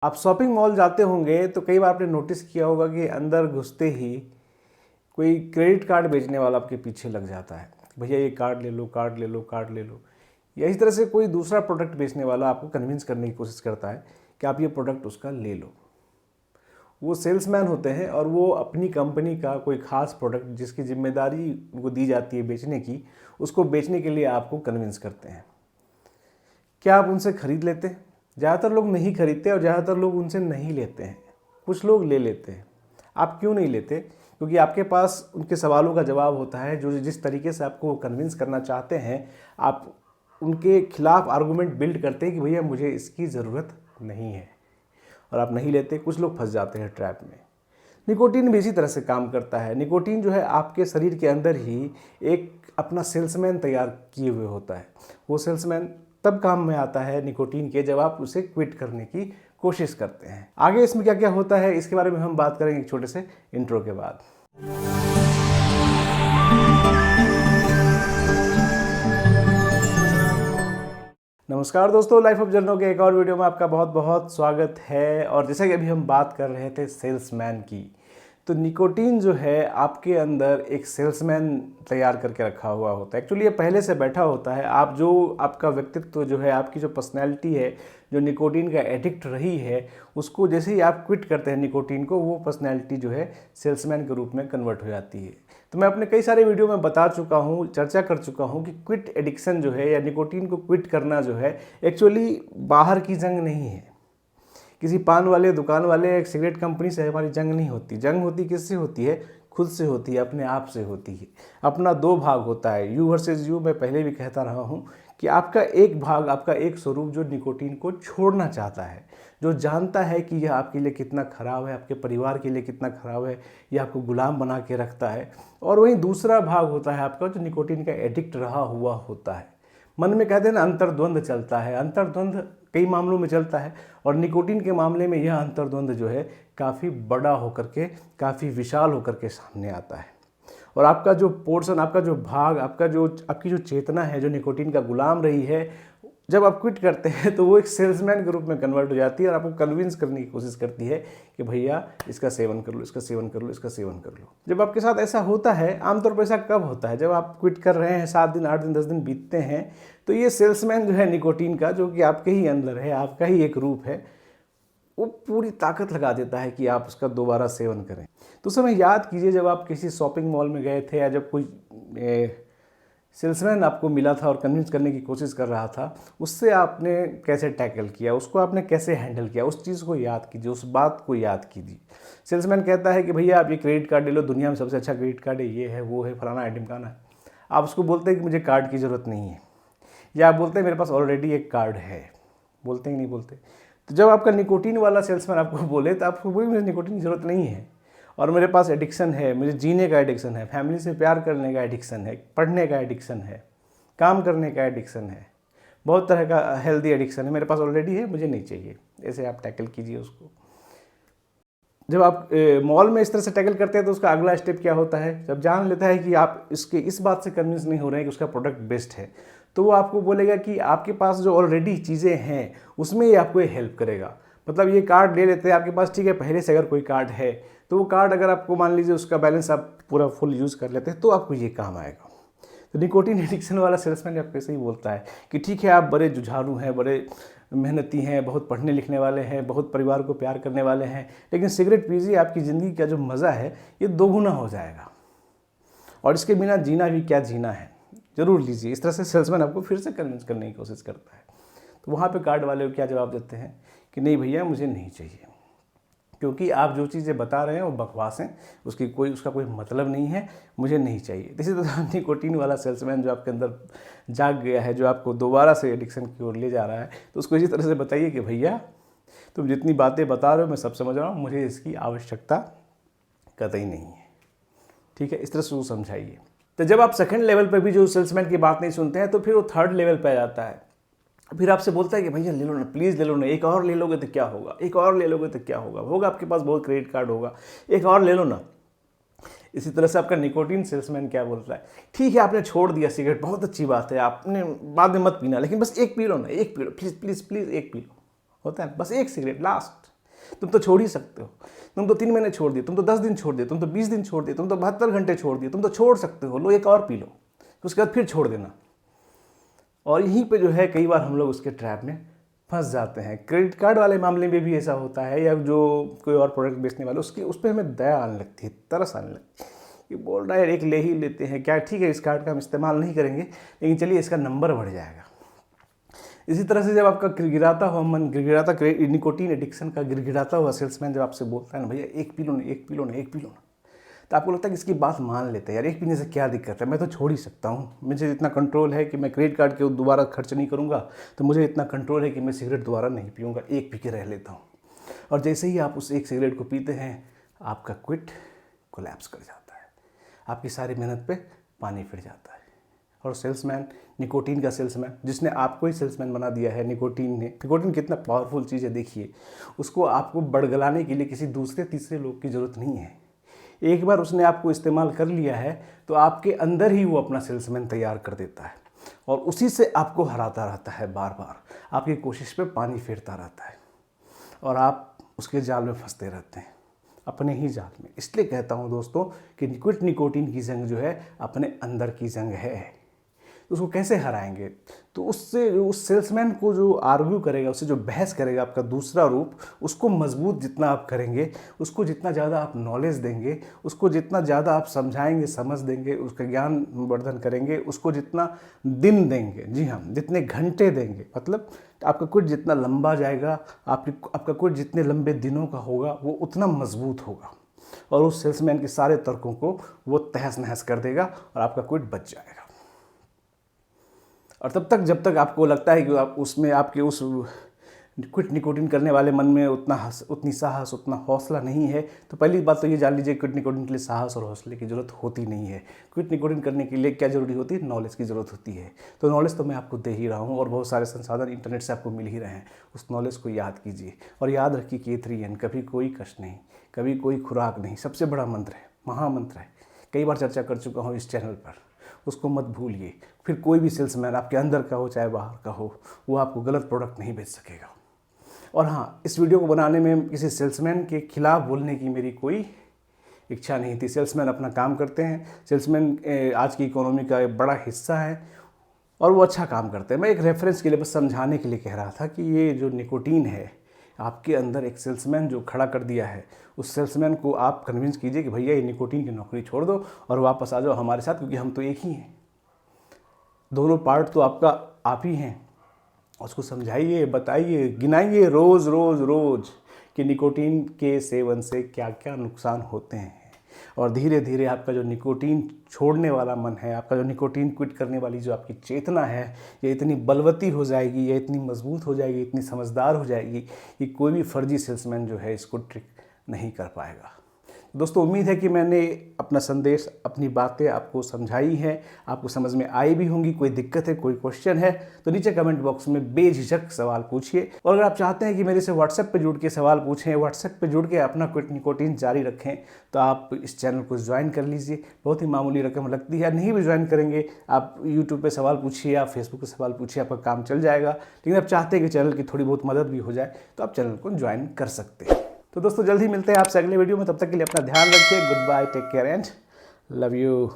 आप shopping mall जाते होंगे तो कई बार आपने नोटिस किया होगा कि अंदर घुसते ही कोई क्रेडिट कार्ड बेचने वाला आपके पीछे लग जाता है, भैया ये कार्ड ले लो, कार्ड ले लो, कार्ड ले लो। या इस तरह से कोई दूसरा प्रोडक्ट बेचने वाला आपको कन्विंस करने की कोशिश करता है कि आप ये प्रोडक्ट उसका ले लो। वो सेल्समैन होते हैं और वो अपनी कंपनी का कोई खास प्रोडक्ट जिसकी जिम्मेदारी उनको दी जाती है बेचने की, उसको बेचने के लिए आपको कन्विंस करते हैं। क्या आप उनसे खरीद लेते हैं? ज़्यादातर लोग नहीं खरीदते और ज़्यादातर लोग उनसे नहीं लेते हैं। कुछ लोग ले लेते हैं। आप क्यों नहीं लेते? क्योंकि आपके पास उनके सवालों का जवाब होता है। जो जिस तरीके से आपको कन्विंस करना चाहते हैं, आप उनके खिलाफ आर्गूमेंट बिल्ड करते हैं कि भैया मुझे इसकी ज़रूरत नहीं है, और आप नहीं लेते। कुछ लोग फंस जाते हैं ट्रैप में। निकोटीन भी इसी तरह से काम करता है। निकोटीन जो है आपके शरीर के अंदर ही एक अपना सेल्समैन तैयार किए हुए होता है। वो सेल्समैन तब काम में आता है निकोटीन के, जब आप उसे क्विट करने की कोशिश करते हैं। आगे इसमें क्या क्या होता है इसके बारे में हम बात करेंगे एक छोटे से इंट्रो के बाद। नमस्कार दोस्तों, लाइफ ऑफ जर्नो के एक और वीडियो में आपका बहुत बहुत स्वागत है। और जैसा कि अभी हम बात कर रहे थे सेल्समैन की, तो निकोटीन जो है आपके अंदर एक सेल्समैन तैयार करके रखा हुआ होता है। एक्चुअली ये पहले से बैठा होता है। आप जो आपका व्यक्तित्व जो है, आपकी जो पर्सनैलिटी है, जो निकोटीन का एडिक्ट रही है, उसको जैसे ही आप क्विट करते हैं निकोटीन को, वो पर्सनैलिटी जो है सेल्समैन के रूप में कन्वर्ट हो जाती है। तो मैं अपने कई सारे वीडियो में बता चुका हूँ, चर्चा कर चुका हूँ कि क्विट एडिक्शन जो है या निकोटीन को क्विट करना जो है एक्चुअली बाहर की जंग नहीं है। किसी पान वाले दुकान वाले एक सिगरेट कंपनी से हमारी जंग नहीं होती। जंग होती किससे होती है? खुद से होती है, अपने आप से होती है। अपना दो भाग होता है, यू वर्सेस यू। मैं पहले भी कहता रहा हूँ कि आपका एक भाग, आपका एक स्वरूप जो निकोटीन को छोड़ना चाहता है, जो जानता है कि यह आपके लिए कितना खराब है, आपके परिवार के लिए कितना खराब है, यह आपको गुलाम बना के रखता है। और वहीं दूसरा भाग होता है आपका जो निकोटीन का एडिक्ट रहा हुआ होता है। मन में कहते हैं ना, अंतर्द्वंद चलता है। अंतर्द्वंद कई मामलों में चलता है और निकोटीन के मामले में यह अंतर्द्वंद जो है काफ़ी बड़ा होकर के, काफ़ी विशाल होकर के सामने आता है। और आपका जो पोर्शन, आपका जो भाग, आपकी जो चेतना है, जो निकोटीन का गुलाम रही है, जब आप क्विट करते हैं तो वो एक सेल्समैन के रूप में कन्वर्ट हो जाती है और आपको कन्विंस करने की कोशिश करती है कि भैया इसका सेवन कर लो, इसका सेवन कर लो, इसका सेवन कर लो। जब आपके साथ ऐसा होता है, आमतौर पर ऐसा कब होता है? जब आप क्विट कर रहे हैं, 7 दिन, 8 दिन, 10 दिन बीतते हैं, तो ये सेल्समैन जो है निकोटीन का, जो कि आपके ही अंदर है, आपका ही एक रूप है, वो पूरी ताकत लगा देता है कि आप उसका दोबारा सेवन करें। तो समय याद कीजिए, जब आप किसी शॉपिंग मॉल में गए थे या जब कोई सेल्समैन आपको मिला था और कन्विंस करने की कोशिश कर रहा था, उससे आपने कैसे टैकल किया, उसको आपने कैसे हैंडल किया, उस चीज़ को याद कीजिए, उस बात को याद कीजिए। सेल्समैन कहता है कि भैया आप ये क्रेडिट कार्ड ले लो, दुनिया में सबसे अच्छा क्रेडिट कार्ड है, ये है, वो है, फलाना आइटम का ना। आप उसको बोलते हैं कि मुझे कार्ड की ज़रूरत नहीं है, या आप बोलते हैं मेरे पास ऑलरेडी एक कार्ड है। बोलते हैं कि नहीं बोलते? तो जब आपका निकोटीन वाला सेल्समैन आपको बोले तो आपको बोले मुझे निकोटीन की ज़रूरत नहीं है और मेरे पास एडिक्शन है, मुझे जीने का एडिक्शन है, फैमिली से प्यार करने का एडिक्शन है, पढ़ने का एडिक्शन है, काम करने का एडिक्शन है, बहुत तरह का हेल्दी एडिक्शन है, मेरे पास ऑलरेडी है, मुझे नहीं चाहिए। ऐसे आप टैकल कीजिए उसको। जब आप मॉल में इस तरह से टैकल करते हैं तो उसका अगला स्टेप क्या होता है? जब जान लेता है कि आप इस बात से कन्विंस नहीं हो रहे हैं कि उसका प्रोडक्ट बेस्ट है, तो वो आपको बोलेगा कि आपके पास जो ऑलरेडी चीज़ें हैं उसमें ये आपको हेल्प करेगा। मतलब ये कार्ड ले लेते हैं आपके पास, ठीक है, पहले से अगर कोई कार्ड है तो वो कार्ड अगर आपको मान लीजिए उसका बैलेंस आप पूरा फुल यूज़ कर लेते हैं तो आपको ये काम आएगा। तो निकोटीन एडिक्शन वाला सेल्समैन आपको ऐसे ही बोलता है कि ठीक है, आप बड़े जुझारू हैं, बड़े मेहनती हैं, बहुत पढ़ने लिखने वाले हैं, बहुत परिवार को प्यार करने वाले हैं, लेकिन सिगरेट पीजिए, आपकी ज़िंदगी का जो मज़ा है ये दोगुना हो जाएगा और इसके बिना जीना भी क्या जीना है, ज़रूर लीजिए। इस तरह से सेल्समैन आपको फिर से कन्विंस करने की कोशिश करता है। तो वहाँ पे कार्ड वाले को क्या जवाब देते हैं कि नहीं भैया मुझे नहीं चाहिए, क्योंकि आप जो चीज़ें बता रहे हैं वो बकवास हैं, उसका कोई मतलब नहीं है, मुझे नहीं चाहिए। इसी तरह निकोटीन वाला सेल्समैन जो आपके अंदर जाग गया है, जो आपको दोबारा से एडिक्शन की ओर ले जा रहा है, तो उसको इसी तरह से बताइए कि भैया तुम जितनी बातें बता रहे हो मैं सब समझ रहा हूँ, मुझे इसकी आवश्यकता कतई नहीं है। ठीक है, इस तरह से वो समझाइए। तो जब आप सेकंड लेवल पर भी जो सेल्समैन की बात नहीं सुनते हैं तो फिर वो थर्ड लेवल पर आ जाता है। फिर आपसे बोलता है कि भैया ले लो ना, प्लीज़ ले लो ना, एक और ले लोगे तो क्या होगा, एक और ले लोगे तो क्या होगा आपके पास बहुत क्रेडिट कार्ड होगा, एक और ले लो ना। इसी तरह से आपका निकोटीन सेल्समैन क्या बोलता है, ठीक है आपने छोड़ दिया सिगरेट, बहुत अच्छी बात है, आपने बाद में मत पीना, लेकिन बस एक पी लो ना, एक P low, please please please एक पी लो। होता है बस एक सिगरेट लास्ट, तुम तो छोड़ ही सकते हो, तुम तो 3 महीने छोड़ दिए, तुम तो 10 दिन छोड़ दिए, तुम तो 20 दिन छोड़ दिए, तुम तो 72 घंटे छोड़ दिए, तुम तो छोड़ सकते हो, लो एक और पी लो, उसके बाद फिर छोड़ देना। और यहीं पे जो है कई बार हम लोग उसके ट्रैप में फंस जाते हैं। क्रेडिट कार्ड वाले मामले में भी ऐसा होता है, या जो कोई और प्रोडक्ट बेचने वाले उसके उस पर हमें दया आने लगती है, तरस आने लगती है कि बोल रहा है यार एक ले ही लेते हैं, क्या ठीक है इस कार्ड का हम इस्तेमाल नहीं करेंगे लेकिन चलिए इसका नंबर बढ़ जाएगा। इसी तरह से जब आपका गिड़गिड़ाता हुआ मन, गिड़गिड़ाता निकोटीन एडिक्शन का गिड़गिड़ाता हुआ सेल्समैन जब आपसे बोलता है ना भैया एक पी लो ना, एक पी लो ना, एक पी लो ना, तो आपको लगता है कि इसकी बात मान लेते हैं, यार एक पीने से क्या दिक्कत है, मैं तो छोड़ ही सकता हूँ, मुझे इतना कंट्रोल है कि मैं क्रेडिट कार्ड के दोबारा खर्च नहीं करूँगा, तो मुझे इतना कंट्रोल है कि मैं सिगरेट दोबारा नहीं पीऊँगा, एक पी के रह लेता हूँ। और जैसे ही आप उस एक सिगरेट को पीते हैं आपका क्विट कोलैप्स कर जाता है, आपकी सारी मेहनत पे पानी फिर जाता है। और सेल्समैन, निकोटीन का सेल्समैन, जिसने आपको ही सेल्समैन बना दिया है, निकोटीन कितना पावरफुल चीज़ है देखिए, उसको आपको बड़गलाने के लिए किसी दूसरे तीसरे लोग की ज़रूरत नहीं है। एक बार उसने आपको इस्तेमाल कर लिया है तो आपके अंदर ही वो अपना सेल्समैन तैयार कर देता है और उसी से आपको हराता रहता है, बार बार आपकी कोशिश पे पानी फेरता रहता है और आप उसके जाल में फंसते रहते हैं, अपने ही जाल में। इसलिए कहता हूँ दोस्तों कि क्विट निकोटीन की जंग जो है अपने अंदर की जंग है। तो उसको कैसे हराएंगे? तो उससे उस सेल्समैन को जो आर्ग्यू करेगा, उससे जो बहस करेगा आपका दूसरा रूप, उसको मजबूत जितना आप करेंगे, उसको जितना ज़्यादा आप नॉलेज देंगे, उसको जितना ज़्यादा आप समझाएंगे, समझ देंगे, उसका ज्ञान वर्धन करेंगे, उसको जितना दिन देंगे, जी हाँ जितने घंटे देंगे, मतलब आपका क्विट जितना लंबा जाएगा, आपका क्विट जितने लंबे दिनों का होगा वो उतना मजबूत होगा और उस सेल्समैन के सारे तर्कों को वो तहस नहस कर देगा और आपका क्विट बच जाएगा। और तब तक जब तक आपको लगता है कि आप उसमें आपके उस क्विट निकोटीन करने वाले मन में उतनी साहस, उतना हौसला नहीं है, तो पहली बात तो ये जान लीजिए क्विट निकोटीन के लिए साहस और हौसले की ज़रूरत होती नहीं है। क्विट निकोटीन करने के लिए क्या ज़रूरी होती है? नॉलेज की ज़रूरत होती है। तो नॉलेज तो मैं आपको दे ही रहा हूँ और बहुत सारे संसाधन इंटरनेट से आपको मिल ही रहे हैं। उस नॉलेज को याद कीजिए और याद रखिए कि 3N, कभी कोई कष्ट नहीं, कभी कोई खुराक नहीं, सबसे बड़ा मंत्र है, महामंत्र है। कई बार चर्चा कर चुका हूँ इस चैनल पर, उसको मत भूलिए। फिर कोई भी सेल्समैन आपके अंदर का हो चाहे बाहर का हो, वो आपको गलत प्रोडक्ट नहीं बेच सकेगा। और हाँ, इस वीडियो को बनाने में किसी सेल्समैन के खिलाफ बोलने की मेरी कोई इच्छा नहीं थी। सेल्समैन अपना काम करते हैं, सेल्समैन आज की इकोनॉमी का एक बड़ा हिस्सा है और वो अच्छा काम करते हैं। मैं एक रेफरेंस के लिए, बस समझाने के लिए कह रहा था कि ये जो निकोटीन है आपके अंदर एक सेल्समैन जो खड़ा कर दिया है, उस सेल्समैन को आप कन्विंस कीजिए कि भैया ये निकोटीन की नौकरी छोड़ दो और वापस आ जाओ हमारे साथ, क्योंकि हम तो एक ही हैं, दोनों पार्ट तो आपका आप ही हैं। उसको समझाइए, बताइए, गिनाइए रोज़ रोज़ रोज़ कि निकोटीन के सेवन से क्या क्या नुकसान होते हैं और धीरे धीरे आपका जो निकोटीन छोड़ने वाला मन है, आपका जो निकोटीन क्विट करने वाली जो आपकी चेतना है, ये इतनी बलवती हो जाएगी, ये इतनी मजबूत हो जाएगी, इतनी समझदार हो जाएगी कि कोई भी फर्जी सेल्समैन जो है इसको ट्रिक नहीं कर पाएगा। दोस्तों उम्मीद है कि मैंने अपना संदेश, अपनी बातें आपको समझाई हैं, आपको समझ में आई भी होंगी। कोई दिक्कत है, कोई क्वेश्चन है तो नीचे कमेंट बॉक्स में बेझिझक सवाल पूछिए। और अगर आप चाहते हैं कि मेरे से व्हाट्सएप पे जुड़ के सवाल पूछें, व्हाट्सएप पे जुड़ के अपना क्विट निकोटीन जारी रखें, तो आप इस चैनल को ज्वाइन कर लीजिए। बहुत ही मामूली रकम लगती है, नहीं भी ज्वाइन करेंगे आप यूट्यूब पर सवाल पूछिए या फेसबुक पर सवाल पूछिए, आपका काम चल जाएगा। लेकिन आप चाहते हैं कि चैनल की थोड़ी बहुत मदद भी हो जाए तो आप चैनल को ज्वाइन कर सकते हैं। तो दोस्तों जल्द ही मिलते हैं आपसे अगले वीडियो में, तब तक के लिए अपना ध्यान रखिए। Good bye, take care and love you.